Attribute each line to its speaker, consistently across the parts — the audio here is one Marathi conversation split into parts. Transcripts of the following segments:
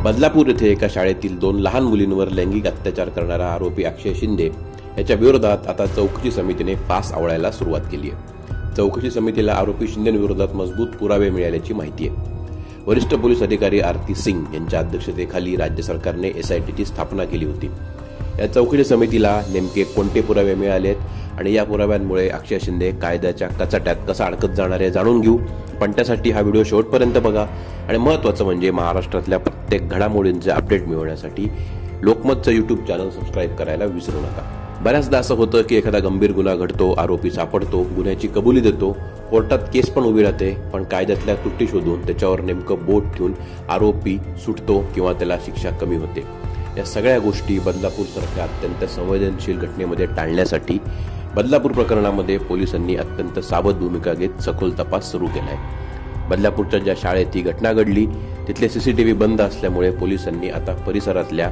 Speaker 1: बदलापूर येथे एका शाळेतील 2 लहान मुलींवर लैंगिक अत्याचार करणारा आरोपी अक्षय शिंदे याच्या विरोधात आता चौकशी समितीने फास आवळायला सुरुवात केली आहे। चौकशी समितीला आरोपी शिंदेविरोधात मजबूत पुरावे मिळाल्याची माहिती आहे। वरिष्ठ पोलीस अधिकारी आरती सिंग यांच्या अध्यक्षतेखाली राज्य सरकारने एसआयटीची स्थापना केली होती। या चौकशी समितीला नेमके कोणते पुरावे मिळालेत आणि या पुराव्यांमुळे अक्षय शिंदे कायद्याच्या कचाट्यात कसा अडकत जाणार आहे जाणून घेऊ। पण त्यासाठी हा व्हिडिओ शेवटपर्यंत बघा आणि महत्त्वाचं म्हणजे महाराष्ट्रातल्या प्रत्येक घडामोडींचे अपडेट मिळवण्यासाठी लोकमतचं YouTube चॅनल सबस्क्राईब करायला विसरू नका। बऱ्याचदा असं होतं की एखादा गंभीर गुन्हा घडतो, आरोपी सापडतो, गुन्ह्याची कबुली देतो, कोर्टात केस पण उभी राहते, पण कायद्यातल्या त्रुटी शोधून त्याच्यावर नेमकं बोट ठेवून आरोपी सुटतो किंवा त्याला शिक्षा कमी होते। या सगळ्या गोष्टी बदलापूर सारख्या अत्यंत संवेदनशील घटनेमध्ये टाळण्यासाठी बदलापूर प्रकरणामध्ये पोलिसांनी अत्यंत सावध भूमिका घेत सखोल तपास सुरू केलाय। बदलापूरच्या ज्या शाळेत ही घटना घडली तिथले सीसीटीव्ही बंद असल्यामुळे पोलिसांनी आता परिसरातल्या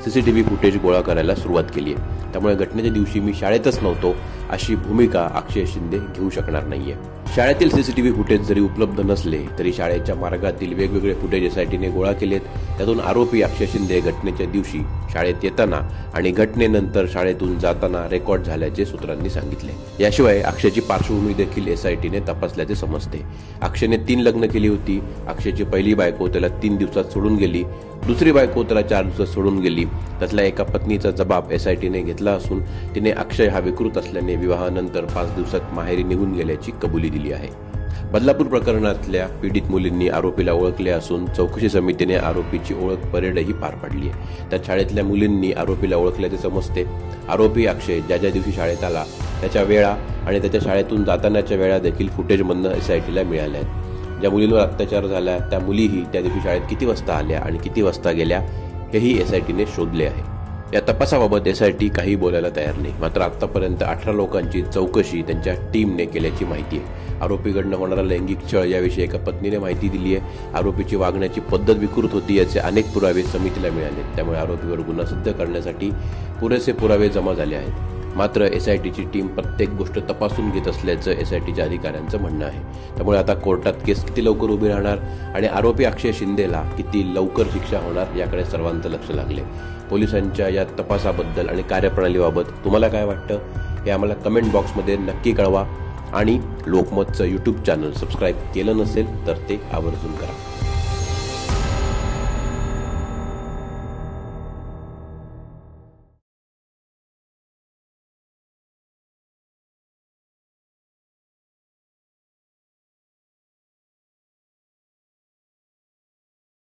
Speaker 1: सीसीटीव्ही फुटेज गोळा करायला सुरुवात केली आहे। त्यामुळे घटनेच्या दिवशी मी शाळेतच नव्हतो अशी भूमिका अक्षय शिंदे घेऊ शकणार नाहीये। शाळेतील सीसीटीव्ही फुटेज जरी उपलब्ध नसले तरी शाळेच्या मार्गातील वेगवेगळे फुटेज एसआयटीने गोळा केलेत। त्यातून आरोपी अक्षय शिंदे घटनेच्या दिवशी शाळेत येताना आणि घटनेनंतर शाळेतून जाताना रेकॉर्ड झाल्याचे सूत्रांनी सांगितले। याशिवाय अक्षयची पार्श्वभूमी देखील एसआयटीने तपासल्याचे समजते। अक्षयने 3 लग्न केली होती। अक्षयची पहिली बायको त्याला 3 दिवसात सोडून गेली, दुसरी बायको त्याला 4 दिवसात सोडून गेली। त्यातल्या एका पत्नीचा जबाब एसआयटीने घेतला असून तिने अक्षय हा विकृत असल्याने विवाहानंतर 5 दिवसात माहेरी निघून गेल्याची कबुली दिली आहे। बदलापूर प्रकरणातल्या पीडित मुलींनी आरोपीला ओळखले असून चौकशी समितीने आरोपीची ओळख परेडही पार पाडली आहे। त्या शाळेतल्या मुलींनी आरोपीला ओळखल्याचे समजते। आरोपी अक्षय ज्या दिवशी शाळेत आला त्याच्या वेळा आणि त्याच्या शाळेतून जातानाच्या वेळा देखील फुटेजमधनं एसआयटीला मिळाल्या आहेत। ज्या मुलींवर अत्याचार झाला त्या मुलीही त्या दिवशी शाळेत किती वाजता आल्या आणि किती वाजता गेल्या हेही एसआयटीने शोधले आहे। या तपासाबाबत एसआयटी काही बोलायला तयार नाही। मात्र आतापर्यंत 18 लोकांची चौकशी त्यांच्या टीमने केल्याची माहिती आहे। आरोपीकडनं होणारा लैंगिक छळ याविषयी एका पत्नीने माहिती दिली आहे। आरोपीची वागण्याची पद्धत विकृत होती याचे अनेक पुरावे समितीला मिळाले। त्यामुळे आरोपीवर गुन्हा सिद्ध करण्यासाठी पुरेसे पुरावे जमा झाले आहेत। मात्र एसआयटीची टीम प्रत्येक गोष्ट तपासून घेत असल्याचं एसआयटीच्या अधिकाऱ्यांचं म्हणणं आहे। त्यामुळे आता कोर्टात केस किती लवकर उभी राहणार आणि आरोपी अक्षय शिंदेला किती लवकर शिक्षा होणार याकडे सर्वांचं लक्ष लागले। पोलिसांच्या या तपासाबद्दल आणि कार्यप्रणालीबाबत तुम्हाला काय वाटतं हे आम्हाला कमेंट बॉक्समध्ये नक्की कळवा आणि लोकमतचं YouTube चॅनल सबस्क्राईब केलं नसेल तर ते आवर्जून करा।